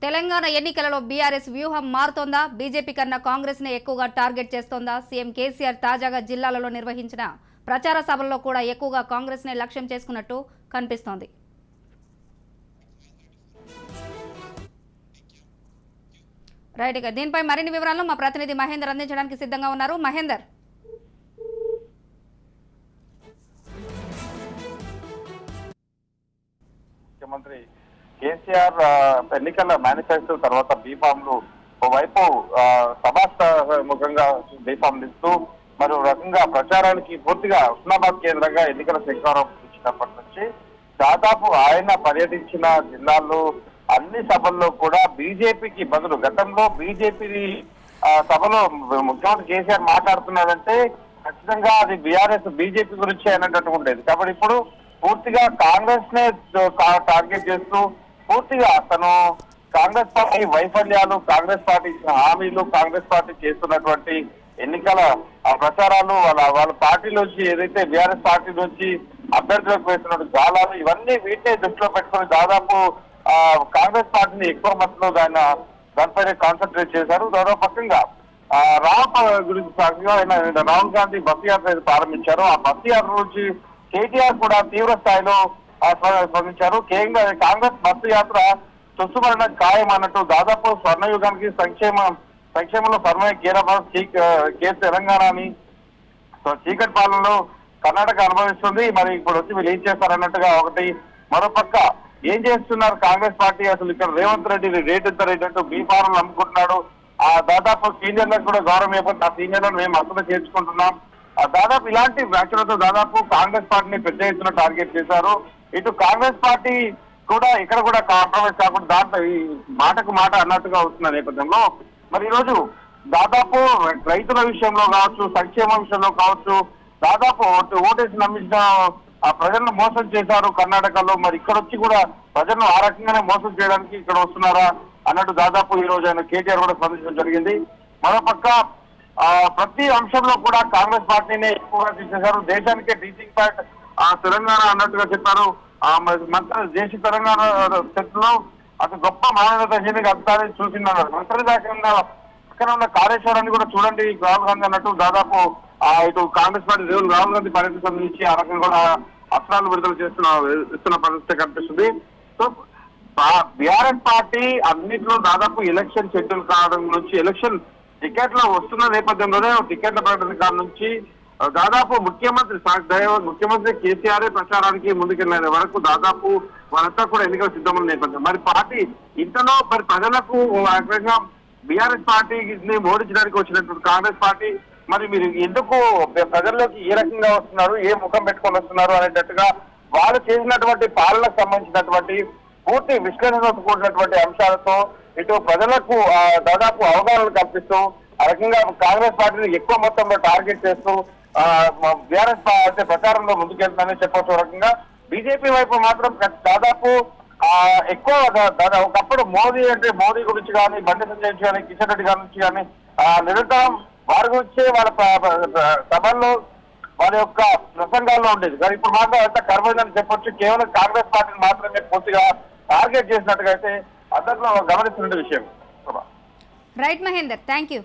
తెలంగాణ ఎన్నికలలో బీఆర్ఎస్ వ్యూహం మారుతోందా? బీజేపీ కన్నా కాంగ్రెస్ నే ఎక్కువగా టార్గెట్ చేస్తోందా? సీఎం కేసీఆర్ తాజాగా జిల్లాలలో నిర్వహించిన ప్రచార సభల్లో కూడా ఎక్కువగా కాంగ్రెస్ నే లక్ష్యం చేసుకున్నట్టు కనిపిస్తోంది. రైట్, ఇక దీనిపై మరిన్ని వివరాలను మా ప్రతినిధి మహేందర్ అందించడానికి సిద్ధంగా ఉన్నారు. మహేందర్, ముఖ్యమంత్రి కేసీఆర్ ఎన్నికల మేనిఫెస్టో తర్వాత బీఫామ్లు ఓవైపు సభాముఖంగా బీఫామ్లు ఇస్తూ మరో రకంగా ప్రచారానికి పూర్తిగా హుస్నాబాద్ కేంద్రంగా ఎన్నికల శ్రీకారం ఇచ్చినప్పటి నుంచి దాదాపు ఆయన పర్యటించిన జిల్లాల్లో అన్ని సభల్లో కూడా బీజేపీకి బదులు గతంలో బీజేపీ సభలో ముఖ్యమంత్రి కేసీఆర్ మాట్లాడుతున్నాడంటే ఖచ్చితంగా అది బీఆర్ఎస్ బీజేపీ గురించి అన్నట్టు ఉండేది. కాబట్టి ఇప్పుడు పూర్తిగా కాంగ్రెస్ నే టార్గెట్ చేస్తూ పూర్తిగా తను కాంగ్రెస్ పార్టీ వైఫల్యాలు, కాంగ్రెస్ పార్టీ హామీలు, కాంగ్రెస్ పార్టీ చేస్తున్నటువంటి ఎన్నికల ప్రచారాలు, వాళ్ళ పార్టీ నుంచి ఏదైతే బీఆర్ఎస్ పార్టీ నుంచి అభ్యర్థులకు వేస్తున్న జాలాలు, ఇవన్నీ వీటిని దృష్టిలో పెట్టుకుని దాదాపు కాంగ్రెస్ పార్టీని ఎక్కువ మొత్తంలో దానిపైన కాన్సన్ట్రేట్ చేశారు. దాదాపు పక్కగా రామ్ గురించి రాహుల్ గాంధీ బస్సు యాత్ర ప్రారంభించారు. ఆ బస్సు యాత్ర నుంచి కేటీఆర్ కూడా తీవ్ర స్థాయిలో స్పందించారు. కాంగ్రెస్ బస్సు యాత్ర తుస్సుమరణ ఖాయం అన్నట్టు దాదాపు స్వర్ణయుగానికి సంక్షేమంలో స్వర్ణ కే తెలంగాణని చీకటి పాలనలో కర్ణాటక అనుభవిస్తుంది. మరి ఇప్పుడు వచ్చి వీళ్ళు ఏం చేస్తారన్నట్టుగా ఒకటి. మరోపక్క ఏం చేస్తున్నారు కాంగ్రెస్ పార్టీ, అసలు ఇక్కడ రేవంత్ రెడ్డి రేటు ఎంత రేటు అంటూ బీఫార్లు అమ్ముకుంటున్నాడు. ఆ దాదాపు సీనియర్లకు కూడా గౌరవం ఇవ్వకపోతే ఆ సీనియర్లను మేము అసలు చేర్చుకుంటున్నాం. దాదాపు ఇలాంటి వ్యాఖ్యలతో దాదాపు కాంగ్రెస్ పార్టీని పెద్ద ఎత్తున టార్గెట్ చేశారు. ఇటు కాంగ్రెస్ పార్టీ కూడా ఇక్కడ కూడా కాంప్రమైజ్ కాకుండా దాంట్లో ఈ మాటకు మాట అన్నట్టుగా వస్తున్న నేపథ్యంలో మరి ఈరోజు దాదాపు రైతుల విషయంలో కావచ్చు, సంక్షేమం విషయంలో కావచ్చు, దాదాపు ఓటేసి నమ్మించిన ప్రజలను మోసం చేశారు కర్ణాటకలో. మరి ఇక్కడ వచ్చి కూడా ప్రజలను ఆ రకంగానే మోసం చేయడానికి ఇక్కడ వస్తున్నారా అన్నట్టు దాదాపు ఈ రోజు ఆయన కేటీఆర్ కూడా స్పందించడం జరిగింది. మరోపక్క ప్రతి అంశంలో కూడా కాంగ్రెస్ పార్టీనే ఎక్కువగా తీసేశారు. దేశానికే టీచింగ్ పాయింట్ తెలంగాణ అన్నట్టుగా చెప్పారు. దేశ తెలంగాణ చర్చలో అతి గొప్ప మానవత అంతాన్ని చూసిందన్నారు. మంత్రి దాకా పక్కన ఉన్న కాళేశ్వరాన్ని కూడా చూడండి రాహుల్ గాంధీ అన్నట్టు దాదాపు ఇటు కాంగ్రెస్ పార్టీ రాహుల్ గాంధీ పర్యటన సంబంధించి ఆ రకంగా కూడా అస్త్రాలు విడుదల ఇస్తున్న పరిస్థితి కనిపిస్తుంది. సో బీఆర్ఎస్ పార్టీ అన్నింటిలో దాదాపు ఎలక్షన్ షెడ్యూల్ కావడం నుంచి ఎలక్షన్ టికెట్ల వస్తున్న నేపథ్యంలోనే టికెట్ల ప్రకటన కారణం నుంచి దాదాపు ముఖ్యమంత్రి కేసీఆర్ ప్రచారానికి ముందుకెళ్లే వరకు దాదాపు వాళ్ళంతా కూడా ఎన్నికల సిద్ధమైన నేపథ్యం. మరి పార్టీ ఇంతలో మరి ప్రజలకు బీఆర్ఎస్ పార్టీని ఓడించడానికి వచ్చినటువంటి కాంగ్రెస్ పార్టీ మరి మీరు ఎందుకు ప్రజల్లోకి ఏ రకంగా వస్తున్నారు, ఏ ముఖం పెట్టుకొని వస్తున్నారు అనేటట్టుగా వాళ్ళు చేసినటువంటి పాలనకు సంబంధించినటువంటి పూర్తి విశ్లేషణతో కూడినటువంటి అంశాలతో ఇటు ప్రజలకు దాదాపు అవగాహన కల్పిస్తూ ఆ రకంగా కాంగ్రెస్ పార్టీని ఎక్కువ మొత్తంలో టార్గెట్ చేస్తూ బీఆర్ఎస్ పార్టీ ప్రచారంలో ముందుకెళ్తుందని చెప్పవచ్చు. రకంగా బీజేపీ వైపు మాత్రం దాదాపు ఎక్కువ ఒకప్పుడు మోదీ గురించి కానీ, బండి సంజయ్ నుంచి కానీ, కిషన్ రెడ్డి గారి నుంచి కానీ నిరంతరం వారి గురించి వాళ్ళ సభల్లో వాళ్ళ యొక్క ప్రసంగాల్లో ఉండేది. కానీ ఇప్పుడు మాత్రం అంతా కర్మైందని చెప్పొచ్చు. కేవలం కాంగ్రెస్ పార్టీని మాత్రమే పూర్తిగా టార్గెట్ చేసినట్టుగా అయితే అందరిలో గమనిస్తున్న విషయం. Right Mahender, thank you.